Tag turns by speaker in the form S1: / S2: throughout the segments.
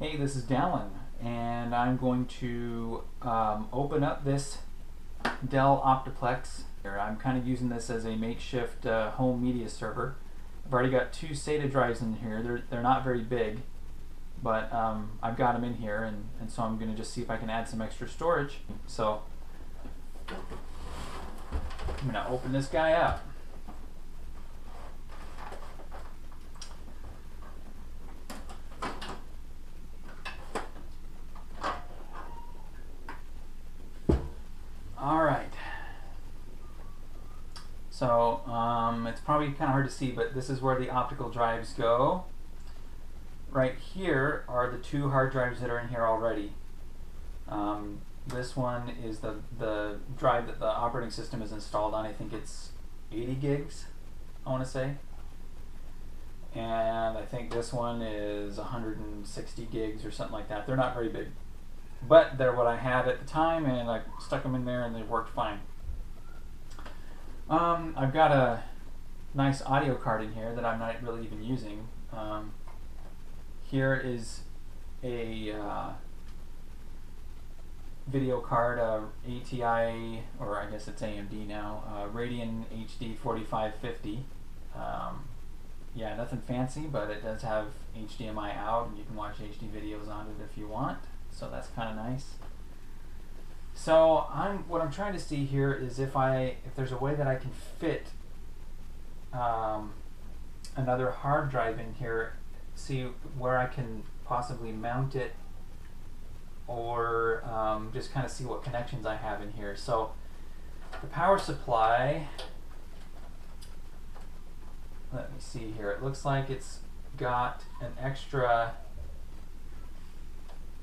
S1: Hey, this is Dallin, and I'm going to open up this Dell Optiplex. I'm kind of using this as a makeshift home media server. I've already got two SATA drives in here. They're not very big, but I've got them in here, and so I'm going to just see if I can add some extra storage. So I'm going to open this guy up. Alright, so it's probably kind of hard to see, but this is where the optical drives go. Right here are the two hard drives that are in here already. This one is the drive that the operating system is installed on. I think it's 80 gigs, I want to say. And I think this one is 160 gigs or something like that. They're not very big, but they're what I had at the time, and I stuck them in there and they worked fine. I've got a nice audio card in here that I'm not really even using. Here is a video card, ATI, or I guess it's AMD now, Radeon HD 4550. Yeah, nothing fancy, but it does have HDMI out, and you can watch HD videos on it if you want. So that's kind of nice. So what I'm trying to see here is if there's a way that I can fit another hard drive in here, see where I can possibly mount it, or just kind of see what connections I have in here. So the power supply, let me see here. It looks like it's got an extra,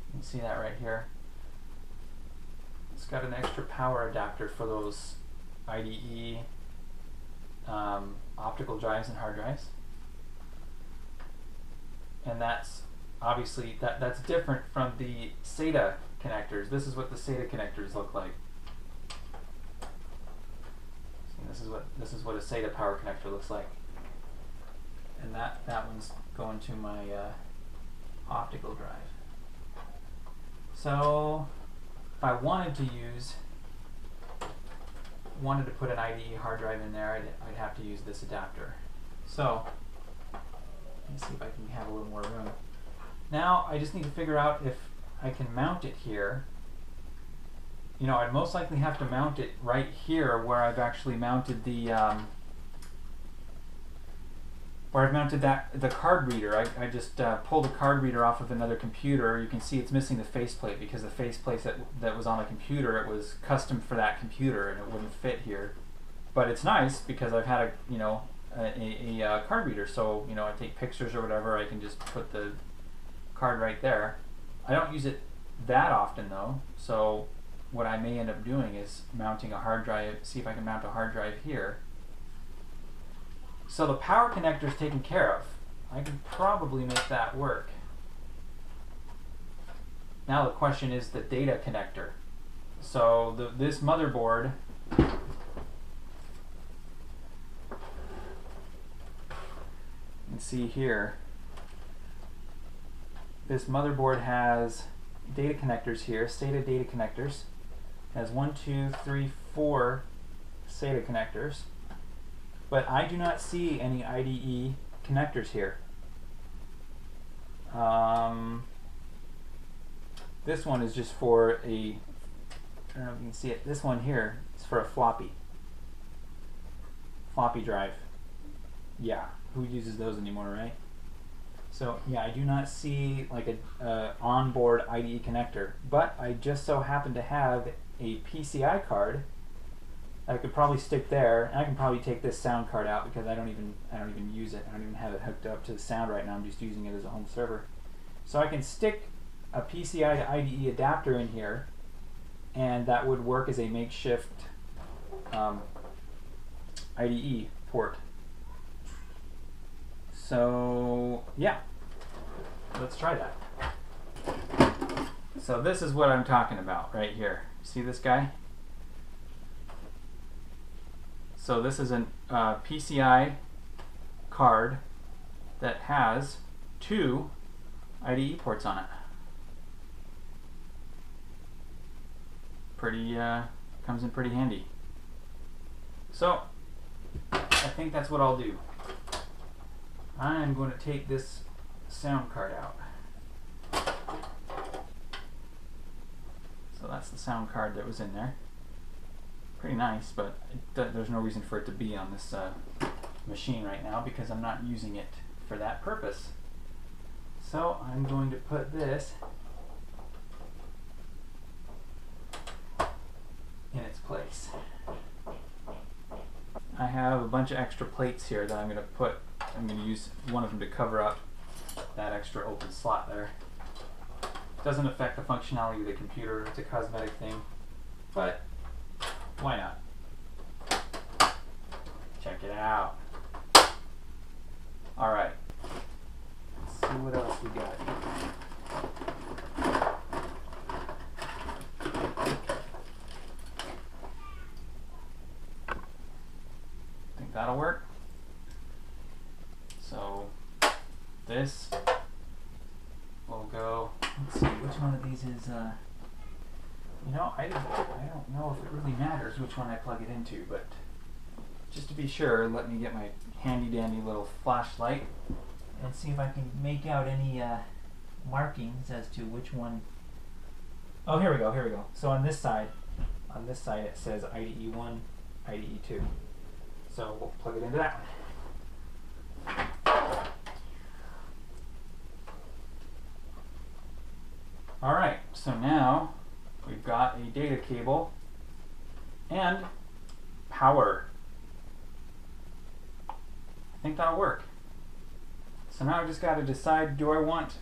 S1: you can see that right here. It's got an extra power adapter for those IDE optical drives and hard drives. And that's obviously, that's different from the SATA connectors. This is what the SATA connectors look like. And this is what a SATA power connector looks like. And that one's going to my optical drive. So if I wanted to put an IDE hard drive in there, I'd have to use this adapter. So let's see if I can have a little more room. Now I just need to figure out if I can mount it here. You know, I'd most likely have to mount it right here where I've actually mounted the the card reader. I just pulled a card reader off of another computer. You can see it's missing the faceplate because the faceplate that was on the computer, it was custom for that computer and it wouldn't fit here. But it's nice because I've had a card reader, so I take pictures or whatever, I can just put the card right there. I don't use it that often though, so what I may end up doing is mounting a hard drive, see if I can mount a hard drive here. So the power connector is taken care of. I can probably make that work. Now the question is the data connector. So this motherboard, you can see here, this motherboard has data connectors here, SATA data connectors. It has 1, 2, 3, 4 SATA connectors. But I do not see any IDE connectors here. This one is just for a, I don't know if you can see it, this one here is for a floppy drive. Yeah, who uses those anymore, right? So yeah, I do not see like a onboard IDE connector, but I just so happen to have a PCI card I could probably stick there, and I can probably take this sound card out because I don't even use it. I don't even have it hooked up to the sound right now. I'm just using it as a home server. So I can stick a PCI to IDE adapter in here, and that would work as a makeshift IDE port. So yeah, let's try that. So this is what I'm talking about right here. See this guy? So this is a PCI card that has two IDE ports on it. pretty comes in pretty handy. So I think that's what I'll do. I'm going to take this sound card out. So that's the sound card that was in there. Pretty nice, but there's no reason for it to be on this machine right now because I'm not using it for that purpose. So I'm going to put this in its place. I have a bunch of extra plates here that I'm going to use one of them to cover up that extra open slot there. Doesn't affect the functionality of the computer, it's a cosmetic thing, but why not? Check it out. Alright, let's see what else we got. Think that'll work? So this will go. Let's see, which one of these is, you know, I don't know if it really matters which one I plug it into, but just to be sure, let me get my handy dandy little flashlight and see if I can make out any markings as to which one. Oh, here we go. So on this side it says IDE 1, IDE 2. So we'll plug it into that one. Alright, so now we've got a data cable and power. I think that'll work. So now I just got to decide, do I want,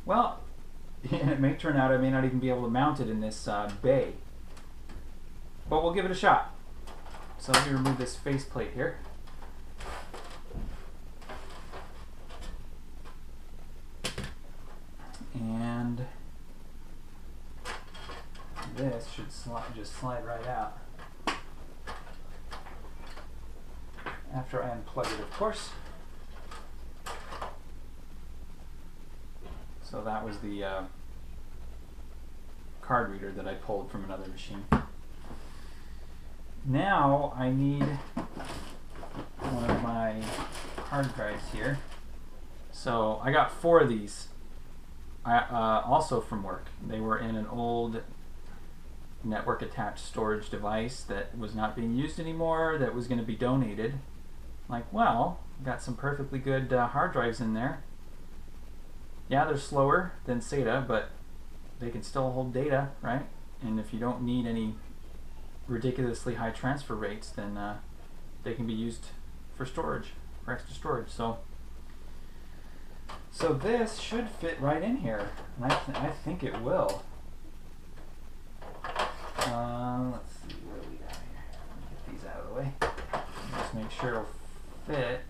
S1: well, it may turn out I may not even be able to mount it in this bay, but we'll give it a shot. So let me remove this faceplate here. And this should just slide right out. After I unplug it, of course. So that was the card reader that I pulled from another machine. Now I need one of my hard drives here. So I got 4 of these, also from work. They were in an old network attached storage device that was not being used anymore, that was going to be donated. Like, well, got some perfectly good hard drives in there. Yeah, they're slower than SATA, but they can still hold data, right? And if you don't need any ridiculously high transfer rates, then they can be used for storage, for extra storage. So this should fit right in here, and I think it will. Let's see, what do we got here? Let me get these out of the way. Just make sure it'll fit,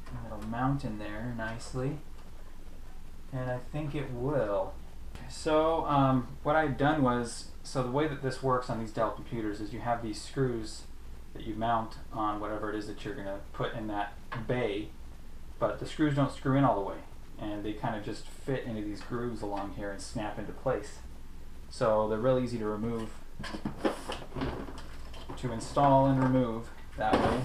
S1: and it'll mount in there nicely. And I think it will. So what I've done was, so the way that this works on these Dell computers is you have these screws that you mount on whatever it is that you're going to put in that bay, but the screws don't screw in all the way, and they kind of just fit into these grooves along here and snap into place. So they're real easy to remove, to install and remove that way.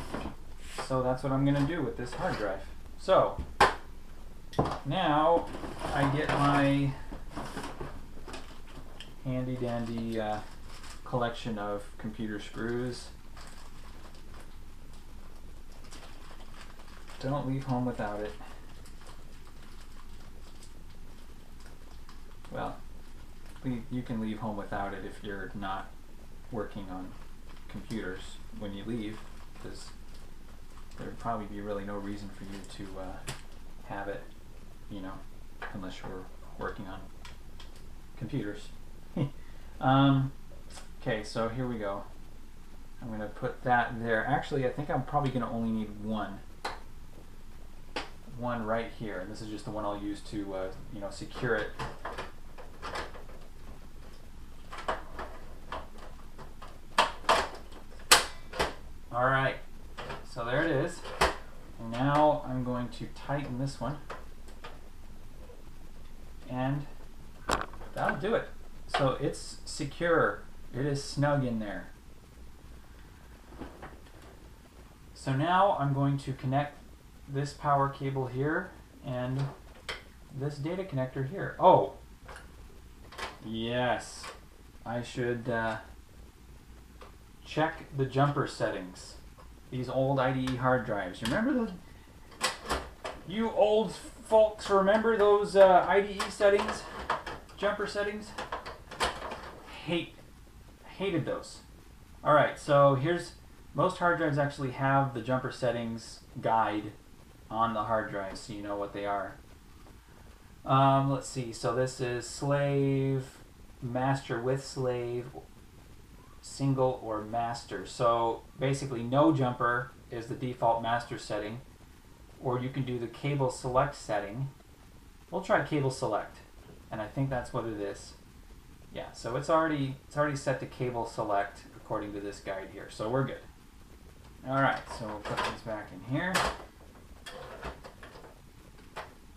S1: So that's what I'm going to do with this hard drive. So now I get my handy dandy collection of computer screws. Don't leave home without it. Well, you can leave home without it if you're not working on computers when you leave, because there would probably be really no reason for you to have it, you know, unless you're working on computers. Okay, so here we go. I'm going to put that there. Actually, I think I'm probably going to only need one right here, and this is just the one I'll use to you know, secure it. Alright, so there it is. And now I'm going to tighten this one, and that'll do it. So it's secure It is snug in there. So now I'm going to connect this power cable here and this data connector here. Oh, yes. I should check the jumper settings. These old IDE hard drives. You remember those? You old folks remember those IDE settings? Jumper settings? Hated those. Alright, so here's, most hard drives actually have the jumper settings guide on the hard drive so you know what they are. Let's see, so this is slave, master with slave, single or master. So basically no jumper is the default master setting, or you can do the cable select setting. We'll try cable select, and I think that's what it is. Yeah, so it's already set to cable select according to this guide here, so we're good. Alright, so we'll put these back in here.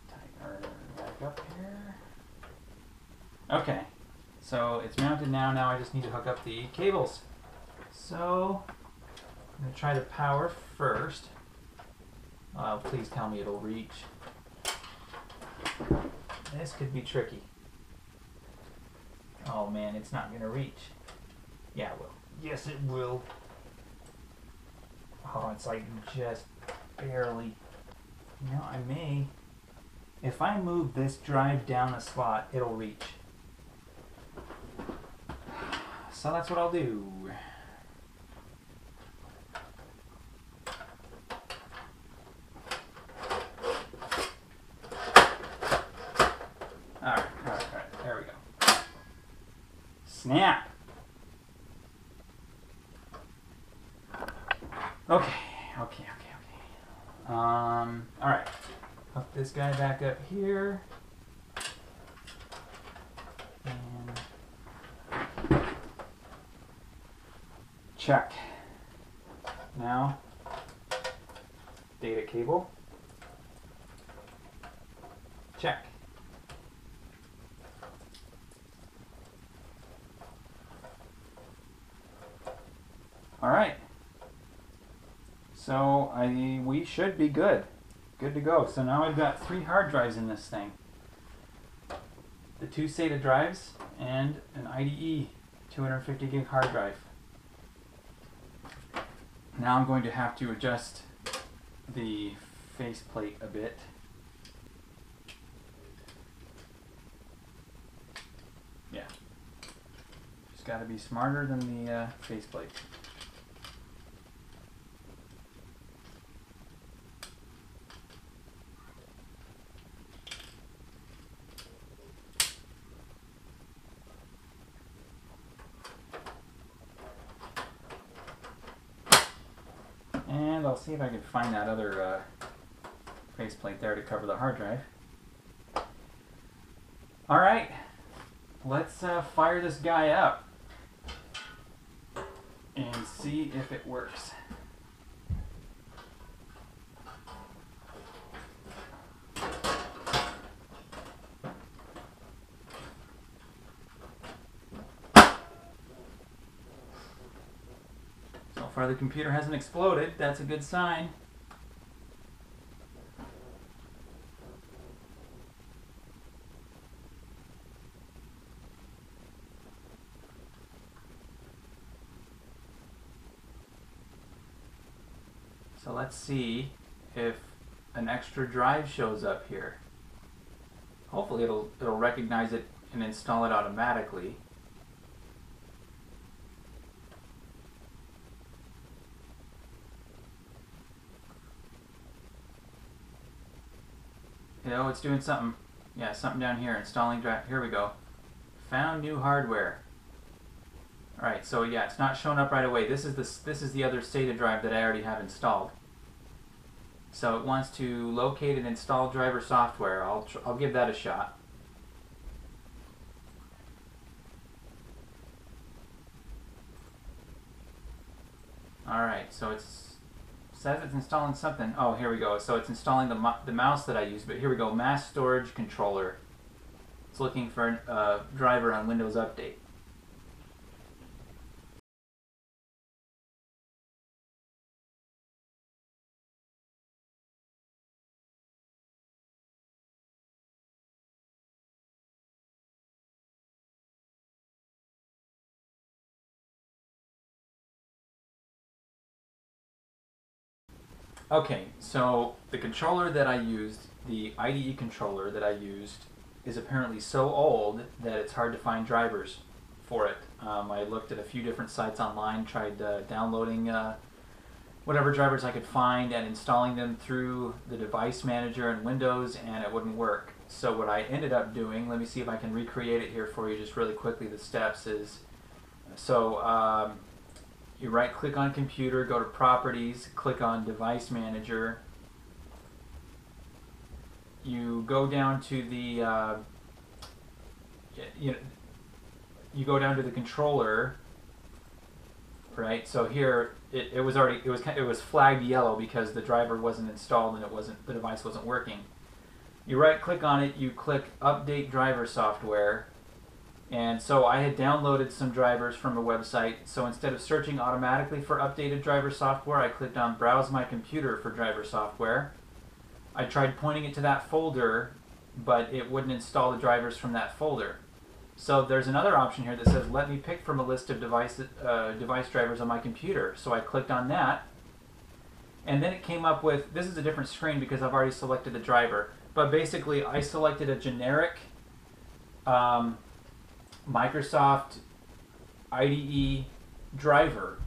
S1: Tighten her back up here. Okay, so it's mounted now. Now I just need to hook up the cables. So I'm going to try the power first. Please tell me it'll reach. This could be tricky. Oh man, it's not going to reach. Yeah, it will. Yes, it will. Oh, it's like just barely. You know, I may. If I move this drive down a slot, it'll reach. So that's what I'll do. Alright, there we go. Snap! Okay. Alright. Hook this guy back up here. And check. Now, data cable. Check. Alright. So we should be good. Good to go. So now I've got 3 hard drives in this thing. The 2 SATA drives and an IDE 250 gig hard drive. Now I'm going to have to adjust the faceplate a bit. Yeah. Just got to be smarter than the faceplate. And I'll see if I can find that other faceplate there to cover the hard drive. Alright, let's fire this guy up and see if it works. So far the computer hasn't exploded. That's a good sign. So let's see if an extra drive shows up here. Hopefully it'll recognize it and install it automatically. You know, it's doing something. Yeah, something down here. Installing drive. Here we go. Found new hardware. Alright, so yeah, it's not showing up right away. This is the other SATA drive that I already have installed. So it wants to locate and install driver software. I'll give that a shot. Alright, so it says it's installing something. Oh, here we go. So it's installing the mouse that I use, but here we go. Mass storage controller. It's looking for a driver on Windows Update. Okay, so the controller that I used, the IDE controller that I used, is apparently so old that it's hard to find drivers for it. I looked at a few different sites online, tried downloading whatever drivers I could find and installing them through the device manager in Windows, and it wouldn't work. So what I ended up doing, let me see if I can recreate it here for you just really quickly, the steps is, so you right click on computer, go to properties, click on device manager. You go down to the you go down to the controller, right? So here it was flagged yellow because the driver wasn't installed and the device wasn't working. You right click on it, you click update driver software. And so I had downloaded some drivers from a website, so instead of searching automatically for updated driver software, I clicked on Browse My Computer for driver software. I tried pointing it to that folder, but it wouldn't install the drivers from that folder. So there's another option here that says, let me pick from a list of device drivers on my computer. So I clicked on that, and then it came up with, this is a different screen because I've already selected the driver, but basically I selected a generic Microsoft IDE driver,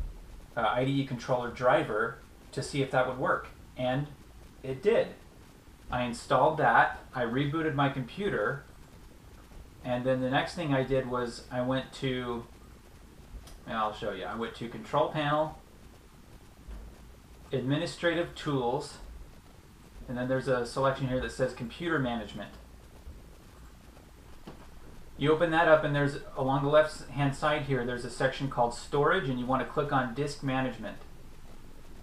S1: IDE controller driver, to see if that would work, and it did. I installed that, I rebooted my computer, and then the next thing I did was I went to, I'll show you, I went to Control Panel, Administrative Tools, and then there's a selection here that says Computer Management. You open that up, and there's, along the left hand side here, there's a section called Storage, and you want to click on Disk Management.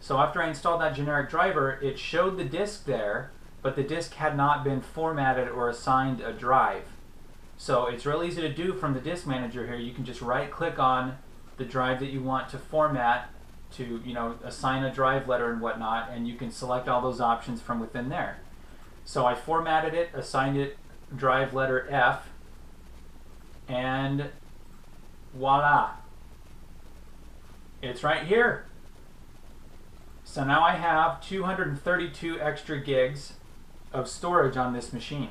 S1: So after I installed that generic driver, it showed the disk there, but the disk had not been formatted or assigned a drive. So it's real easy to do from the disk manager here. You can just right click on the drive that you want to format, to assign a drive letter and whatnot, and you can select all those options from within there. So I formatted it, assigned it drive letter F, and voila, it's right here. So now I have 232 extra gigs of storage on this machine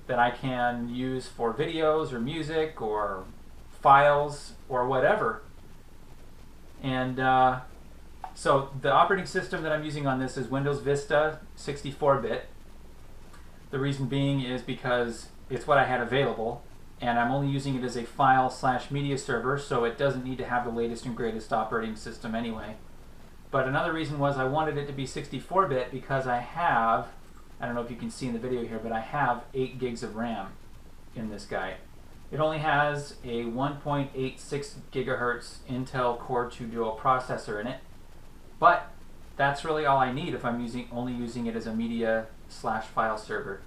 S1: that I can use for videos or music or files or whatever. And so the operating system that I'm using on this is Windows Vista 64-bit. The reason being is because it's what I had available, and I'm only using it as a file/media server, so it doesn't need to have the latest and greatest operating system anyway. But another reason was I wanted it to be 64-bit because I have, I don't know if you can see in the video here, but I have 8 gigs of RAM in this guy. It only has a 1.86 gigahertz Intel Core 2 Duo processor in it, but that's really all I need if I'm only using it as a media/file server.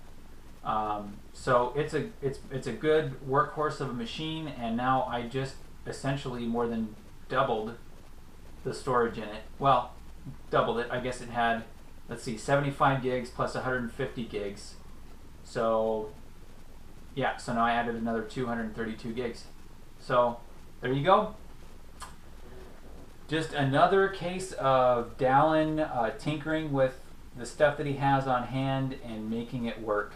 S1: So it's a good workhorse of a machine, and now I just essentially more than doubled the storage in it. Well, doubled it. I guess it had, let's see, 75 gigs plus 150 gigs. So yeah, so now I added another 232 gigs. So there you go. Just another case of Dallin tinkering with the stuff that he has on hand and making it work.